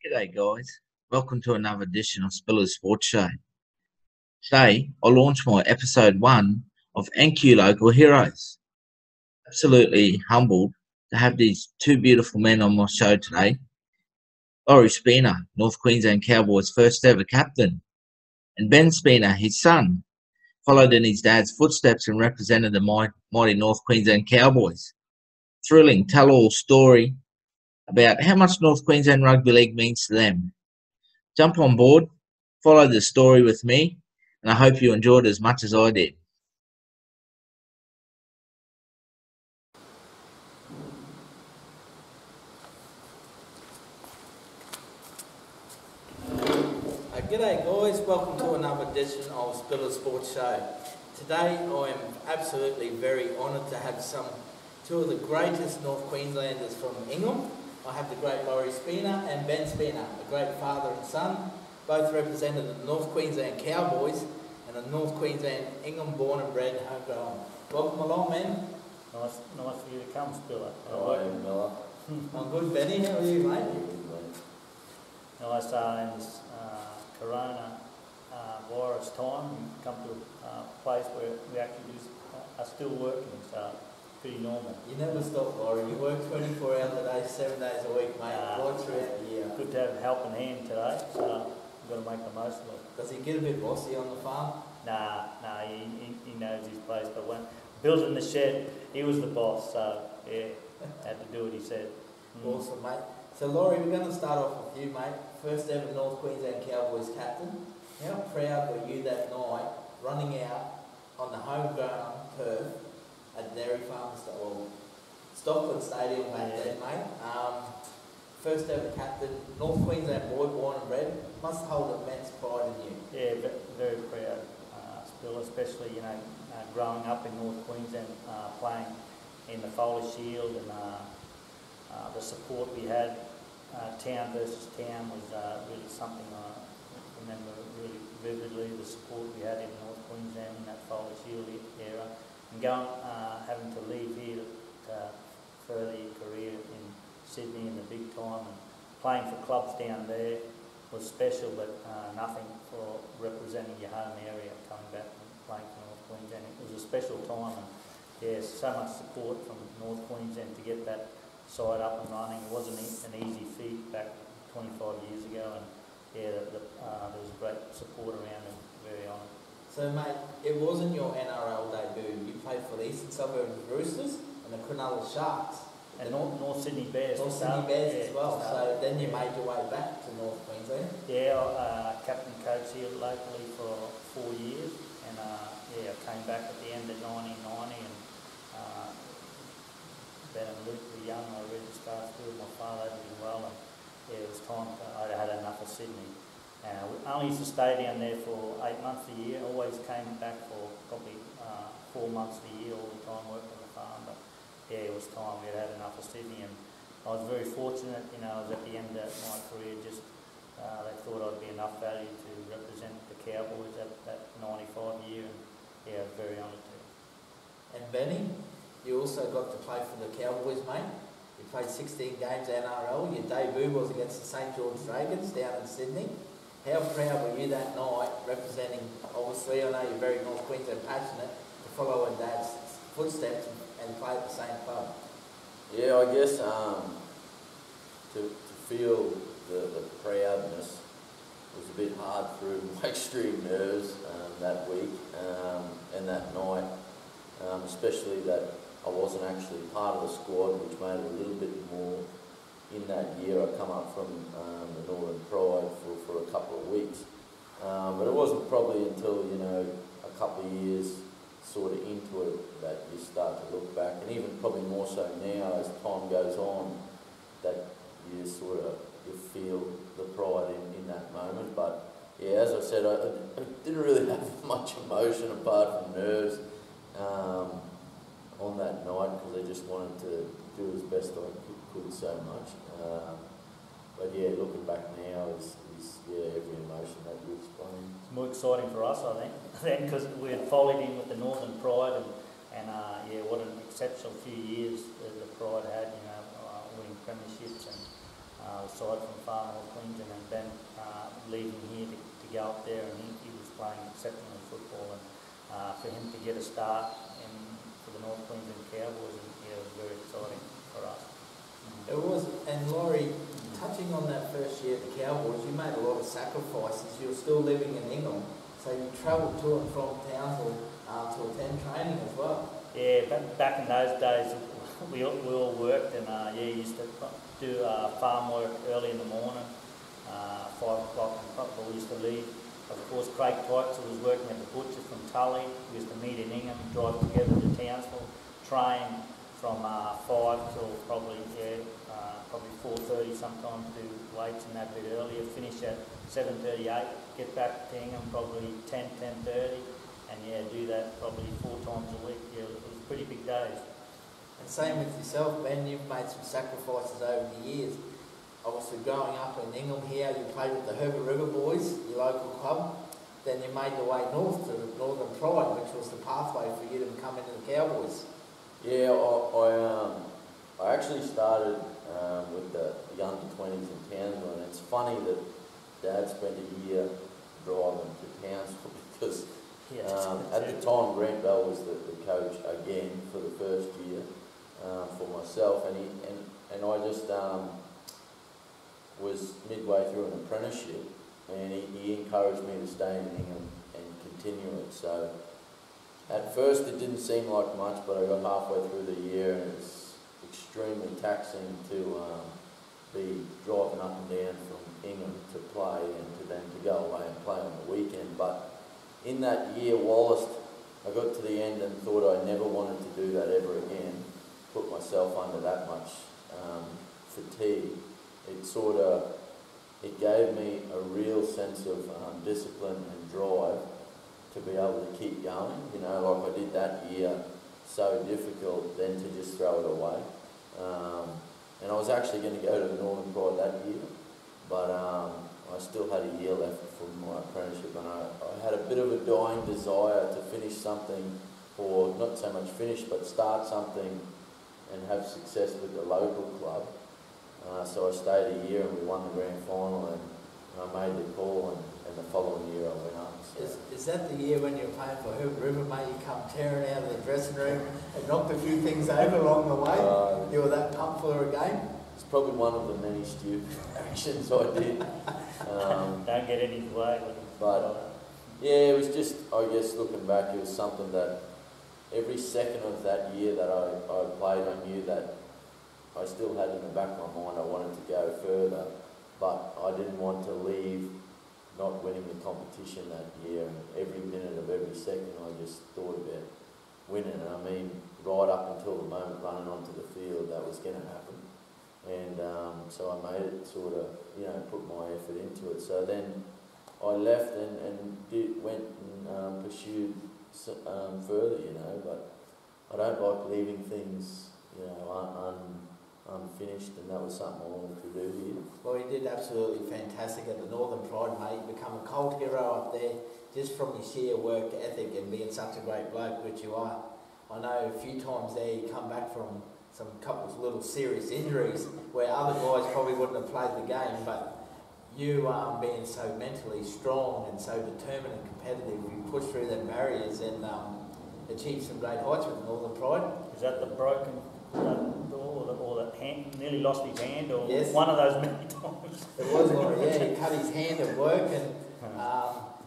G'day guys, welcome to another edition of Spiller's Sports Show. Today I'll launch my episode 1 of NQ Local Heroes. Absolutely humbled to have these two beautiful men on my show today. Laurie Spina, North Queensland Cowboys' first ever captain, and Ben Spina, his son, followed in his dad's footsteps and represented the mighty North Queensland Cowboys. Thrilling tell-all story about how much North Queensland Rugby League means to them. Jump on board, follow the story with me, and I hope you enjoyed it as much as I did. G'day guys, welcome to another edition of Spiller's Sports Show. Today I am absolutely very honoured to have two of the greatest North Queenslanders from Ingham. I have the great Laurie Spina and Ben Spina, a great father and son, both represented the North Queensland Cowboys and the North Queensland Ingham born and bred homegrown. Welcome along, man. Nice for you to come, Spiller. How are you, Miller? I'm good, Benny. How are you, mate? Nice in this corona virus time, we come to a place where we actually are still working, so pretty normal. You never stop, Laurie. You work 24 hours a day, 7 days a week, mate, right throughout the year. Good to have a helping hand today, so we've got to make the most of it. Does he get a bit bossy on the farm? Nah, he knows his place, but when building the shed, he was the boss, so yeah, had to do what he said. Awesome, mate. So Laurie, we're going to start off with you, mate. First ever North Queensland Cowboys captain. How proud were you that night running out on the home ground turf at Dairy Farm Stockland Stadium back then, mate? First ever captain, North Queensland boy, born and bred, must hold immense pride in you. Yeah, very proud, Still, especially growing up in North Queensland, playing in the Foley Shield, and the support we had, town versus town, was really something I remember really vividly. The support we had in North Queensland in that Foley Shield era, and having to leave here to further your career in Sydney in the big time, and playing for clubs down there was special, but nothing for representing your home area, coming back and playing for North Queensland. It was a special time, and yeah, so much support from North Queensland to get that side up and running. It wasn't an easy feat back 25 years ago, and yeah, there was great support around, and very honoured. So mate, it wasn't your NRL debut. You played for the Eastern Suburbs Roosters and the Cronulla Sharks. And North Sydney Bears. North Sydney Bears as well. So then you made your way back to North Queensland. Yeah, captain coach here locally for 4 years, and yeah, I came back at the end of 1990, and Ben and Luke were young. I read the start school. My father did well, and yeah, it was time. I had enough of Sydney. We only used to stay down there for 8 months a year. Always came back for probably 4 months a year all the time working on the farm. But yeah, it was time. We had enough of Sydney, and I was very fortunate. I was at the end of my career. Just they thought I'd be enough value to represent the Cowboys at that 95 year, and yeah, I was very honoured to. And Benny, you also got to play for the Cowboys, mate. You played 16 games NRL. Your debut was against the St George Dragons down in Sydney. How proud were you that night, representing, obviously, I know you're very North Queensland passionate, to follow in Dad's footsteps and play at the same club? Yeah, I guess to feel the proudness was a bit hard through my extreme nerves that week and that night, especially that I wasn't actually part of the squad, which made it a little bit more. In that year, I come up from the Northern Pride for a couple of weeks, but it wasn't probably until a couple of years sort of into it that you start to look back, and even probably more so now as time goes on, that you feel the pride in that moment. But yeah, as I said, I didn't really have much emotion apart from nerves on that night, because I just wanted to do as best I could so much. But yeah, looking back now is every emotion that you explained. It's more exciting for us, I think, then, because we had followed in with the Northern Pride, and yeah, what an exceptional few years the Pride had, winning premierships, and side from far north Queensland, and then leaving here to go up there, and he was playing exceptional football, and for him to get a start for the North Queensland Cowboys, and yeah, it was very exciting for us. It was, and Laurie, touching on that first year at the Cowboys, you made a lot of sacrifices. You were still living in England, so you travelled to and from Townsville to attend training as well. Yeah, back in those days, we all worked, and used to do farm work early in the morning, 5 o'clock, and we used to leave. Of course, Craig Tykes was working at the butcher from Tully. We used to meet in Ingham, drive together to Townsville, train from 5 till probably 4:30 sometimes, do weights and that bit earlier, finish at 7:38, get back to Ingham probably 10:30, and do that probably 4 times a week. Yeah, it was pretty big days. And same with yourself, Ben, you've made some sacrifices over the years. Obviously growing up in Ingham here, you played with the Herbert River Boys, your local club. Then you made the way north to the Northern Pride, which was the pathway for you to come into the Cowboys. Yeah, I actually started with the under-20s in Townsville, and it's funny that Dad spent a year driving to Townsville because at the time Grant Bell was the coach again for the first year for myself, and I just was midway through an apprenticeship, and he encouraged me to stay in Ingham and continue it. So at first it didn't seem like much, but I got halfway through the year, and it was extremely taxing to be driving up and down from Ingham to play, and to go away and play on the weekend. But in that year, Wallace, I got to the end and thought I never wanted to do that ever again, put myself under that much fatigue. It gave me a real sense of discipline and drive to be able to keep going, like I did that year, so difficult, then to just throw it away. And I was actually going to go to the Northern Pride that year, but I still had a year left from my apprenticeship, and I had a bit of a dying desire to finish something, or not so much finish, but start something and have success with the local club. So I stayed a year, and we won the grand final, and I made the call, and the following year I went up. So. Is that the year when you were playing for Herbert River, mate? You come tearing out of the dressing room and knocked a few things over along the way? You were that pumped for a game? It's probably one of the many stupid actions I did. Don't get any way. But yeah, it was just, I guess looking back, it was something that every second of that year that I played, I knew that I still had in the back of my mind I wanted to go further, but I didn't want to leave not winning the competition that year. And every minute of every second I just thought about winning. And I mean, right up until the moment running onto the field, that was going to happen. And so I made it sort of, put my effort into it. So then I left and went and pursued further, but I don't like leaving things, unfinished, and that was something I wanted to do here. Well, you did absolutely fantastic at the Northern Pride, mate. You become a cult hero up there just from your sheer work ethic and being such a great bloke, which you are. I know a few times there you come back from some couple of little serious injuries where other guys probably wouldn't have played the game, but you being so mentally strong and so determined and competitive, you pushed through them barriers and achieved some great heights with the Northern Pride. Is that the broken or the hand, nearly lost his hand, or yes. One of those many times? It was, Laurie, yeah. He cut his hand at work, and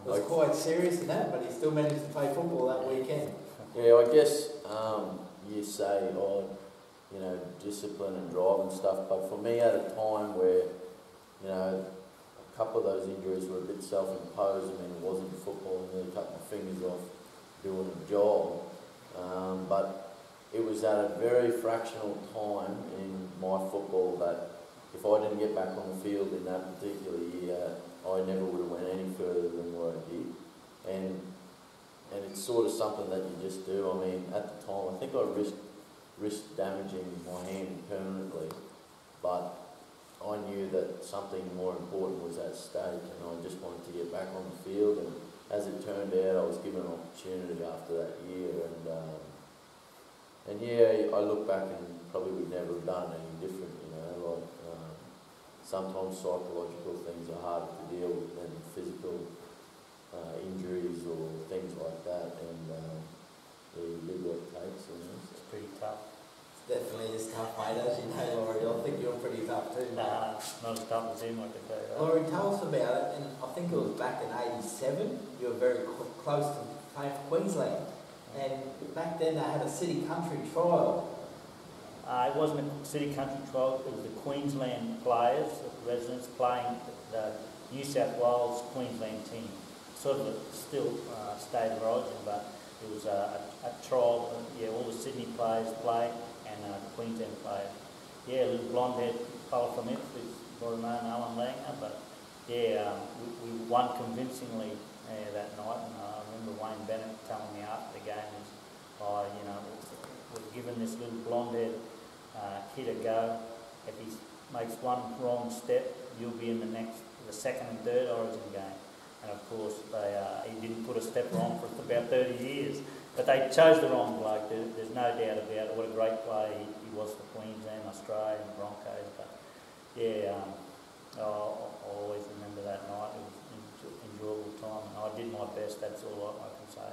it was quite serious in that, but he still managed to play football that weekend. Yeah, I guess you say, discipline and drive and stuff, but for me at a time where, a couple of those injuries were a bit self-imposed. I mean, it wasn't football, I nearly cut my fingers off doing a job, but it was at a very fractional time in my football that if I didn't get back on the field in that particular year, I never would have went any further than what I did. And it's sort of something that you just do. I mean, at the time, I think I risked damaging my hand permanently, but I knew that something more important was at stake, and I just wanted to get back on the field. And as it turned out, I was given an opportunity after that year, and yeah, I look back and probably would never have done anything different, sometimes psychological things are harder to deal with than physical injuries or things like that, and you do what it takes. It's pretty tough. Definitely is tough, mate, as you know, Laurie. I think you're pretty tough too, mate. Nah, not as tough as him, I can tell you that. Laurie, tell us about it, and I think it was back in '87. You were very close to playing for Queensland, and back then they had a city country trial. It wasn't a city country trial, it was the Queensland players, the residents playing the New South Wales Queensland team. Sort of still state of origin, but it was a trial. All the Sydney players played and the Queensland players. A little blonde-haired fella from Ipswich, well known, Alan Langer, but we won convincingly that night, and I remember Wayne Bennett telling me after the game is, we're giving this little blonde-haired kid a go. If he makes one wrong step, you'll be in the second and third Origin game. And of course, he didn't put a step wrong for about 30 years. But they chose the wrong bloke, there's no doubt about it. What a great player he was for Queensland, Australia and Broncos. But I'll always remember that night. It was an enjoyable time, and I did my best, that's all I can say.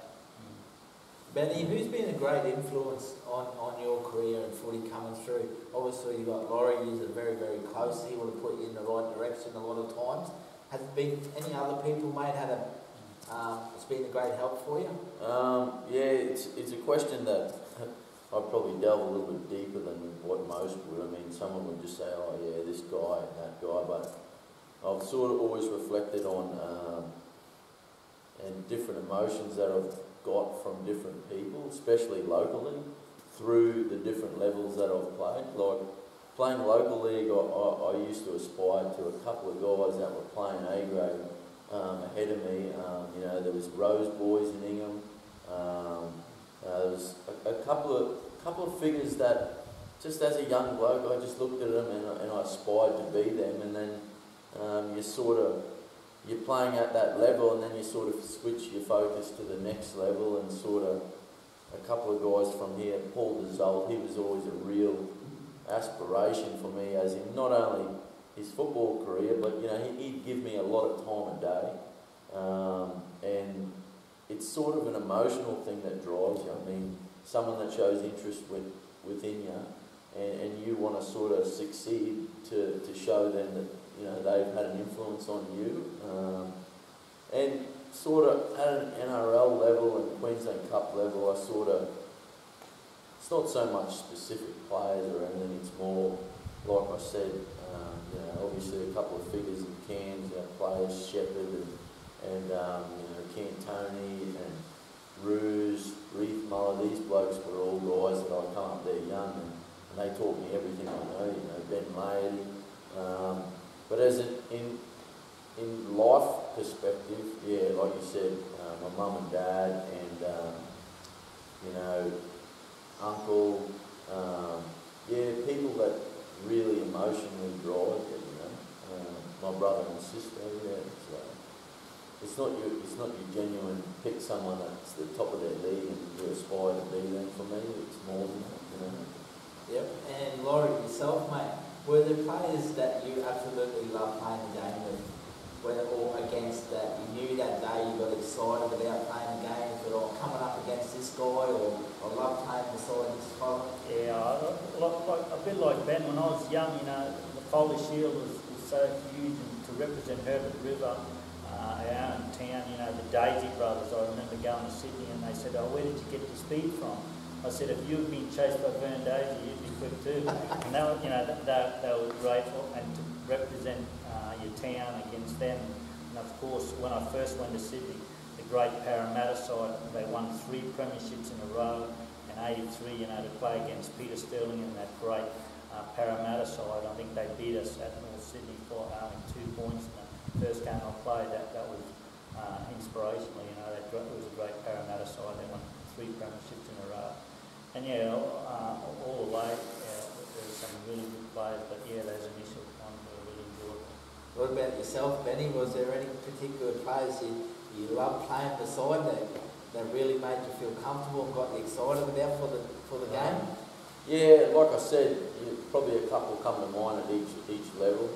Benny, who's been a great influence on your career in footy coming through? Obviously you've got Laurie, who's very, very close. He would have put you in the right direction a lot of times. Has there been any other people, mate, it's been a great help for you? It's a question that I'd probably delve a little bit deeper than what most would. I mean, someone would just say, oh yeah, this guy, that guy, but I've sort of always reflected on and different emotions that I've got from different people, especially locally, through the different levels that I've played. Like playing local league, I used to aspire to a couple of guys that were playing A grade ahead of me. There was Rose Boys in Ingham. There was a couple of figures that, just as a young bloke, I just looked at them and I aspired to be them. And then you're playing at that level, and then you sort of switch your focus to the next level, and sort of a couple of guys from here, Paul Dezold, he was always a real aspiration for me, as in not only his football career, but he'd give me a lot of time a day, and it's sort of an emotional thing that drives you. I mean, someone that shows interest within you, and you want to sort of succeed to show them that they've had an influence on you, and sort of at an NRL level and Queensland Cup level, it's not so much specific players or anything, it's more, like I said, obviously a couple of figures in Cairns, players, Shepherd and Cantoni and Ruse, Reith Muller, these blokes were all guys that I come up there young, and they taught me everything I know, Ben Laird. But as in life perspective, like you said, my mum and dad and uncle, people that really emotionally drive you. My brother and sister, it's not your genuine pick someone that's the top of their league and you aspire to be them. For me, it's more than that. Yep. And Laurie, yourself, mate, were there players that you absolutely loved playing the game with, whether or against, that you knew that day you got excited about playing the game, or coming up against this guy, or I love playing beside this fella? A bit like Ben, when I was young, the Foley Shield was so huge, and to represent Herbert River, our own town, the Daisy brothers, I remember going to Sydney and they said, oh, where did you get your speed from? I said, if you had been chased by Vern Daisy, you'd be quick too. And they were grateful, and to represent your town against them. And of course, when I first went to Sydney, the great Parramatta side, they won 3 premierships in a row, and 83, to play against Peter Sterling and that great Parramatta side. I think they beat us at North Sydney for only 2 points. The first game I played, that was inspirational. It was a great Parramatta side. They won 3 premierships in a row. And all the way, there's some really good players, but those initial ones were really good. What about yourself, Benny? Was there any particular players you loved playing beside that really made you feel comfortable and got you excited about for the game? Yeah, like I said, probably a couple come to mind at each level.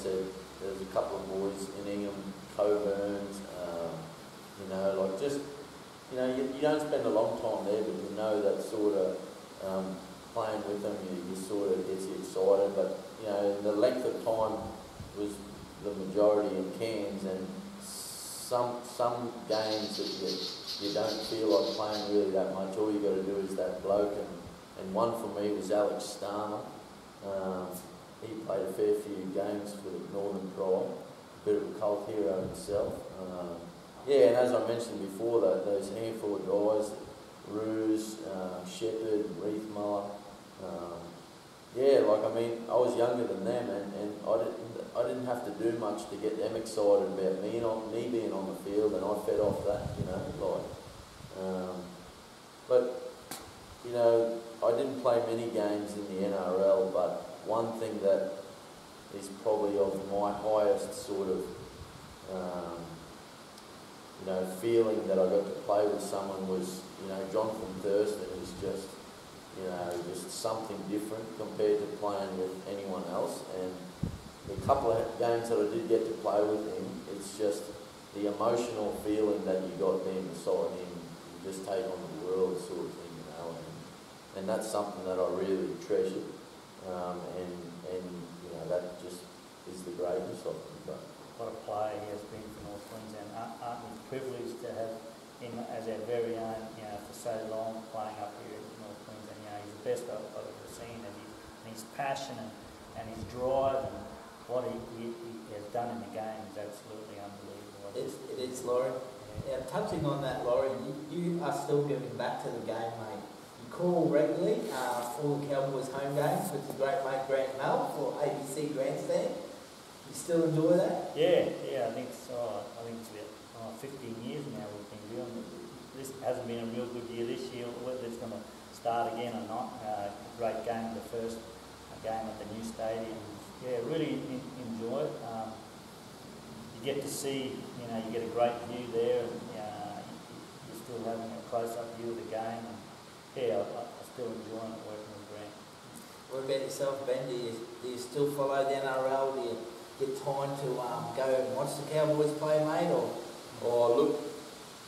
said, there's a couple of boys in Ingham, Coburns, you know, like just, you know, you don't spend a long time there, but you know that sort of playing with them, you sort of gets you excited. But, you know, the length of time was the majority in Cairns, and some games that you don't feel like playing really that much. All you got to do is that bloke, and one for me was Alex Starmer. He played a fair few games for the Northern Pride, a bit of a cult hero himself. Yeah, and as I mentioned before, those handful of guys, Ruse, Shepherd, Reithmuller, yeah, like I mean, I was younger than them, and I didn't have to do much to get them excited about me being on the field, and I fed off that, you know, like. But you know, I didn't play many games in the NRL, but one thing that is probably of my highest sort of, you know, feeling that I got to play with someone was, you know, Jonathan Thurston is just, you know, just something different compared to playing with anyone else. And the couple of games that I did get to play with him, it's just the emotional feeling that you got being beside him, you just take on the world sort of thing, you know, and that's something that I really treasure, and you know, that just is the greatness of him. But what a player he has been for North Queensland. Aren't we privileged to have him as our very own, you know, for so long, playing up here in North Queensland. You know, he's the best I've ever seen, and his passion and his drive and what he has done in the game is absolutely unbelievable. It is, Laurie. Yeah, touching on that, Laurie, you are still giving back to the game, mate. You call regularly for the Cowboys home games with your great mate Grant Mel for ABC Grandstand. You still enjoy that? Yeah, I think so. I think it's about 15 years now we've been doing it. This hasn't been a real good year this year. Whether it's going to start again or not. A great game, the first game at the new stadium. Yeah, really enjoy it. You get to see, you know, you get a great view there, and you're still having a close-up view of the game. And yeah, I still enjoy it working with Grant. What about yourself, Ben? Do you still follow the NRL? Do you get time to go and watch the Cowboys play, mate? Or look,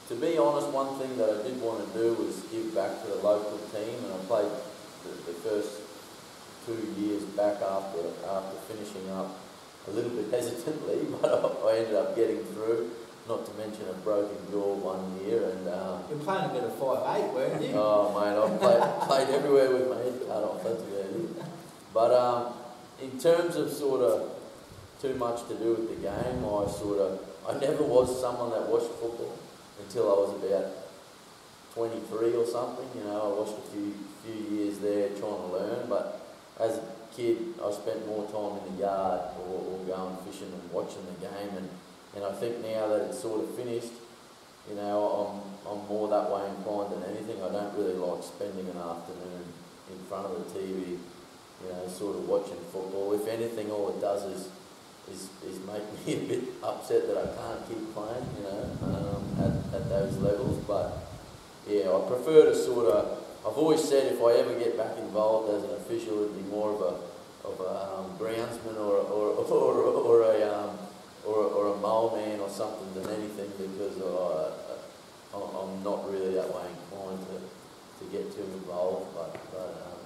to be honest, one thing that I did want to do was give back to the local team, and I played the first 2 years back after finishing up a little bit hesitantly, but I ended up getting through. Not to mention a broken jaw 1 year, and you're playing a bit of 5'8", weren't you? Oh mate, I played everywhere with my head cut off. That's about it. But in terms of sort of too much to do with the game, I never was someone that watched football until I was about 23 or something. You know, I watched a few years there trying to learn, but as a kid I spent more time in the yard or going fishing and watching the game, and I think now that it's sort of finished, you know, I'm more that way inclined than anything. I don't really like spending an afternoon in front of the TV, you know, sort of watching football. If anything, all it does is make me a bit upset that I can't keep playing, you know, at those levels. But yeah, I prefer to sort of. I've always said if I ever get back involved as an official, it'd be more of a groundsman or a mole man or something than anything, because I'm not really that way inclined to get too involved.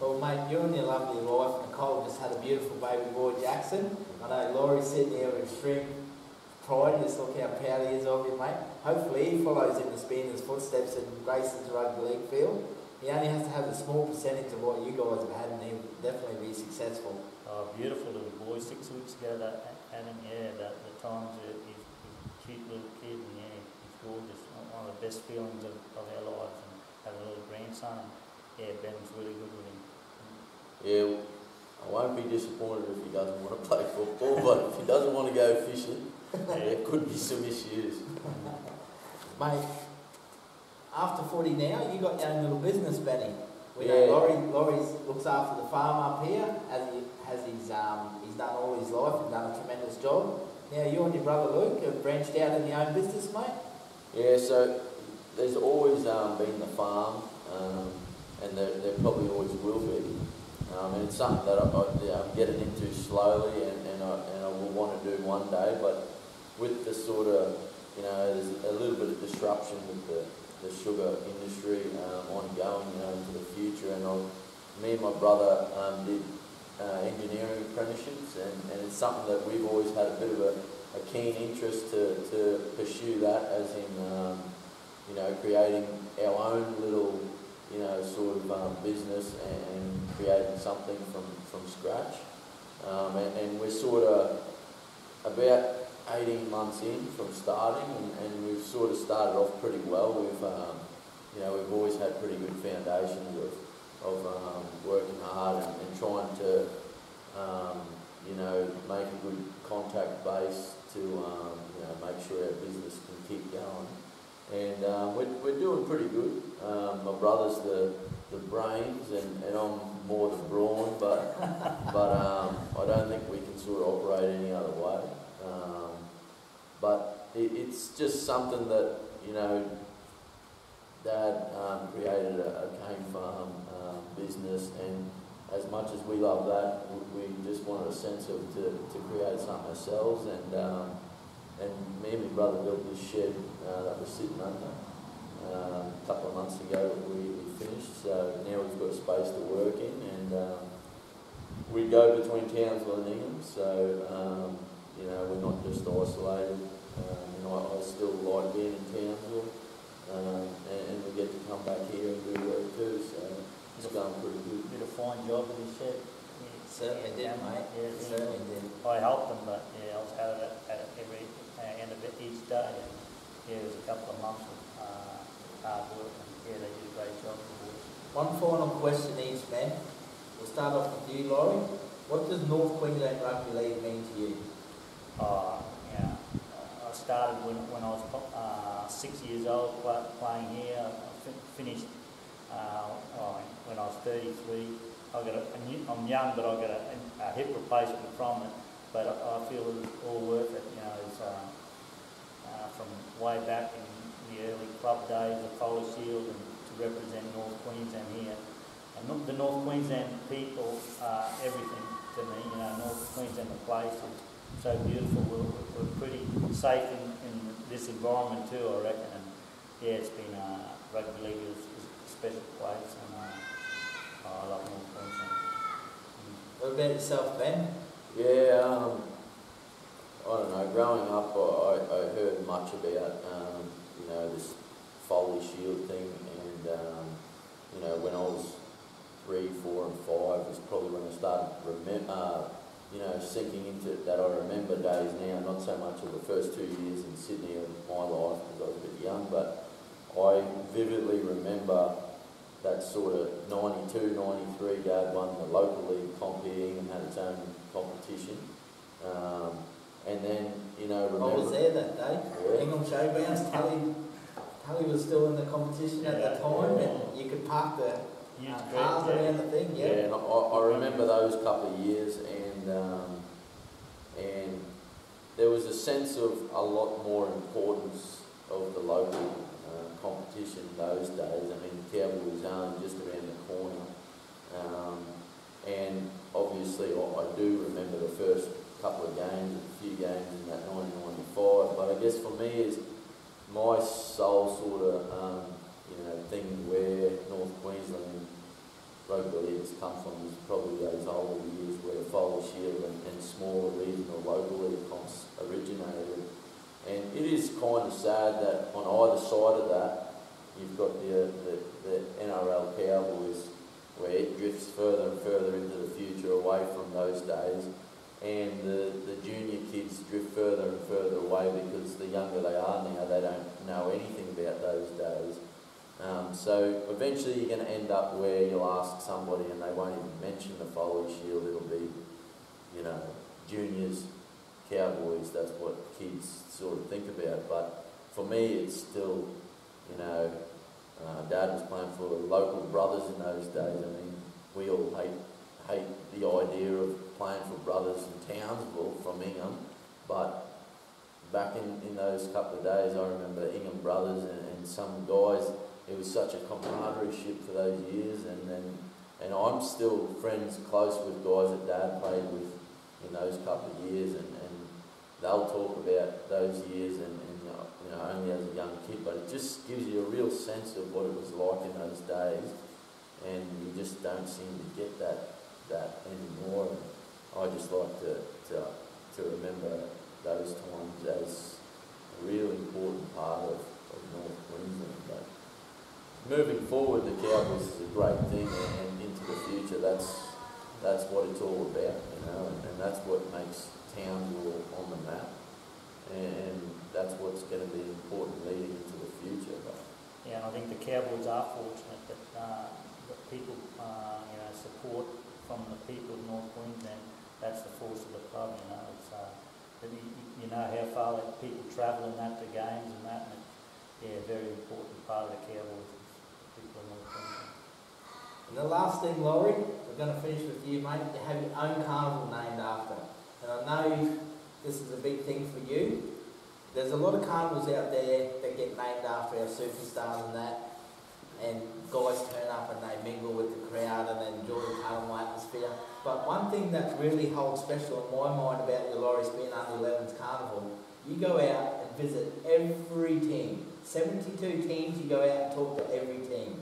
Well, mate, you and your lovely wife, Nicole, just had a beautiful baby boy, Jackson. I know Laurie's sitting there with extreme pride. Just look how proud he is of you, mate. Hopefully he follows in the Spina's footsteps and graces the rugby league field. He only has to have a small percentage of what you guys have had, and he'll definitely be successful. Oh, beautiful little boy, 6 weeks ago, Adam, yeah, the times he's a cute little kid, and yeah, he's gorgeous. One of the best feelings of our lives, and have a little grandson. Yeah, Ben's really good with him. Yeah, I won't be disappointed if he doesn't want to play football, but if he doesn't want to go fishing, there could be some issues. Mate, after footy now, you got your own little business, Benny. We Yeah. know Laurie looks after the farm up here, he's done all his life and done a tremendous job. Now you and your brother Luke have branched out in your own business, mate. Yeah, so there's always been the farm, and there probably always will be. And it's something that I'm getting into slowly, and I will want to do one day. But with the sort of, there's a little bit of disruption with the sugar industry ongoing, into the future. And me and my brother did engineering apprenticeships, and it's something that we've always had a bit of a keen interest to pursue that, as in, creating our own little, sort of business and creating something from scratch. And we're sort of about 18 months in from starting, and we've sort of started off pretty well. We've always had pretty good foundations of working hard and trying to, make a good contact base to, make sure our business can keep going. And we're doing pretty good. My brother's the brains, and I'm more the brawn, but I don't think we can sort of operate any other way. But it's just something that, Dad created a cane farm business, and as much as we love that, we just wanted a sense of to create something ourselves. And me and my brother built this shed that we're sitting under a couple of months ago. We finished, so now we've got a space to work in, and we go between Townsville and Ingham, so we're not just isolated. I still like being in Townsville, and we get to come back here and do work too, so it's going pretty good. Did a fine job with this shed. Certainly did, mate. Yeah, Certainly did. I helped them, but I was at it every end of it each day. And, it was a couple of months of hard work, and they did a great job. One final question each, man. We'll start off with you, Laurie. What does North Queensland Rugby League mean to you? I started when I was 6 years old playing here. I finished when I was 33. I'm young, but I got a hip replacement from it. But I feel it was all worth it. It's from way back in the early club days of Foley Shield, and to represent North Queensland here. And the North Queensland people are everything to me. North Queensland, the place is so beautiful. We're pretty safe in this environment too, I reckon. And it's been rugby league is a special place, and I love North Queensland. What about yourself, Ben? Yeah, I don't know. Growing up, I heard much about this Foley Shield thing, and when I was 3, 4, and 5 was probably when I started sinking into that. I remember days now, not so much of the first 2 years in Sydney of my life because I was a bit young, but I vividly remember that sort of 92, 93 Dad won the local league competing and had its own competition. And then, remember... I was there that day. Yeah. Ingham Showgrounds, Tully was still in the competition at that time, and you could park the cars around the thing, Yeah, and I remember those couple of years, and there was a sense of a lot more importance of the local competition those days. I mean, Cowboy was only just around the corner, and obviously I do remember the first couple of games, a few games in that 1995. But I guess for me, is my sole sort of thing where North Queensland rugby league has come from is probably those older years where Foley Shield and smaller regional local league comps originated. And it is kind of sad that on either side of that, you've got the NRL Cowboys, where it drifts further and further into the future away from those days, and the junior kids drift further and further away because the younger they are now, they don't know anything about those days. So eventually you're going to end up where you'll ask somebody and they won't even mention the Foley Shield. It'll be, juniors, Cowboys. That's what kids sort of think about. But for me, it's still, Dad was playing for local brothers in those days. I mean, we all hate the idea of playing for brothers in Townsville from Ingham, but back in those couple of days, I remember Ingham brothers and some guys. It was such a camaraderie for those years, and and I'm still friends close with guys that Dad played with in those couple of years, and they'll talk about those years and you know, only as a young kid, but it just gives you a real sense of what it was like in those days, and you just don't seem to get that anymore. And I just like to remember those times as a real important part of North Queensland. But moving forward, the Cowboys is a great thing, and into the future, that's what it's all about, you know, and that's what makes Townsville on the map, and that's what's going to be important leading into the future. But yeah, and I think the Cowboys are fortunate that people, you know, support from the people of North Queensland. That's the force of the club, you know. It's you know how far that people travel and that to games and that, and yeah, very important part of the Cowboys is the people of North Queensland. And the last thing, Laurie, we're going to finish with you, mate. You have your own carnival named after. And I know this is a big thing for you. There's a lot of carnivals out there that get named after our superstars and that. And guys turn up and they mingle with the crowd and they enjoy the carnival atmosphere. But one thing that really holds special in my mind about your Laurie Spina Under-11s carnival, you go out and visit every team. 72 teams, you go out and talk to every team.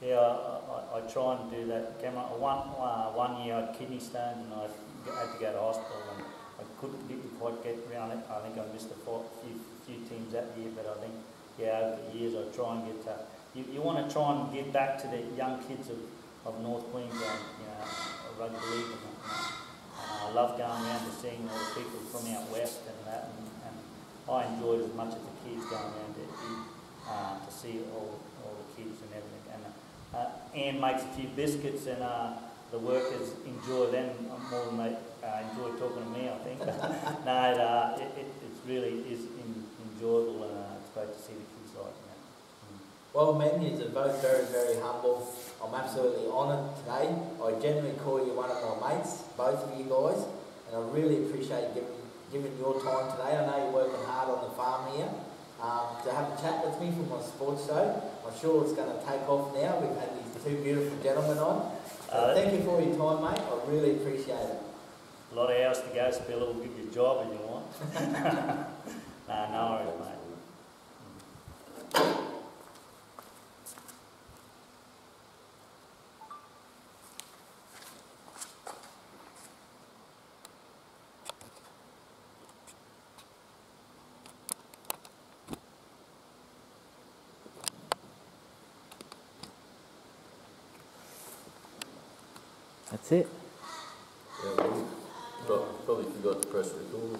Yeah, I try and do that, Cameron. One year I had kidney stones and I had to go to hospital, and I didn't quite get around it. I think I missed a few teams that year, but I think, yeah, over the years I try and get to... You want to try and get back to the young kids of North Queensland, you know, rugby league and that. I love going around to seeing all the people from out west and that, and I enjoyed as much as the kids going around to see all the kids and everything. And Anne makes a few biscuits, and the workers enjoy them more than they enjoy talking to me, I think. No, it really is enjoyable, and it's great to see the kids like that. Well, men, you're both very, very humble. I'm absolutely honoured today. I genuinely call you one of my mates, both of you guys, and I really appreciate giving your time today. I know you're working hard on the farm here. To have a chat with me for my sports show. I'm sure it's going to take off now. We've had these two beautiful gentlemen on. So thank you for your time, mate. I really appreciate it. A lot of hours to go, Spiller. We'll give you a job if you want. No worries, mate. That's it. yeah, probably forgot to press record.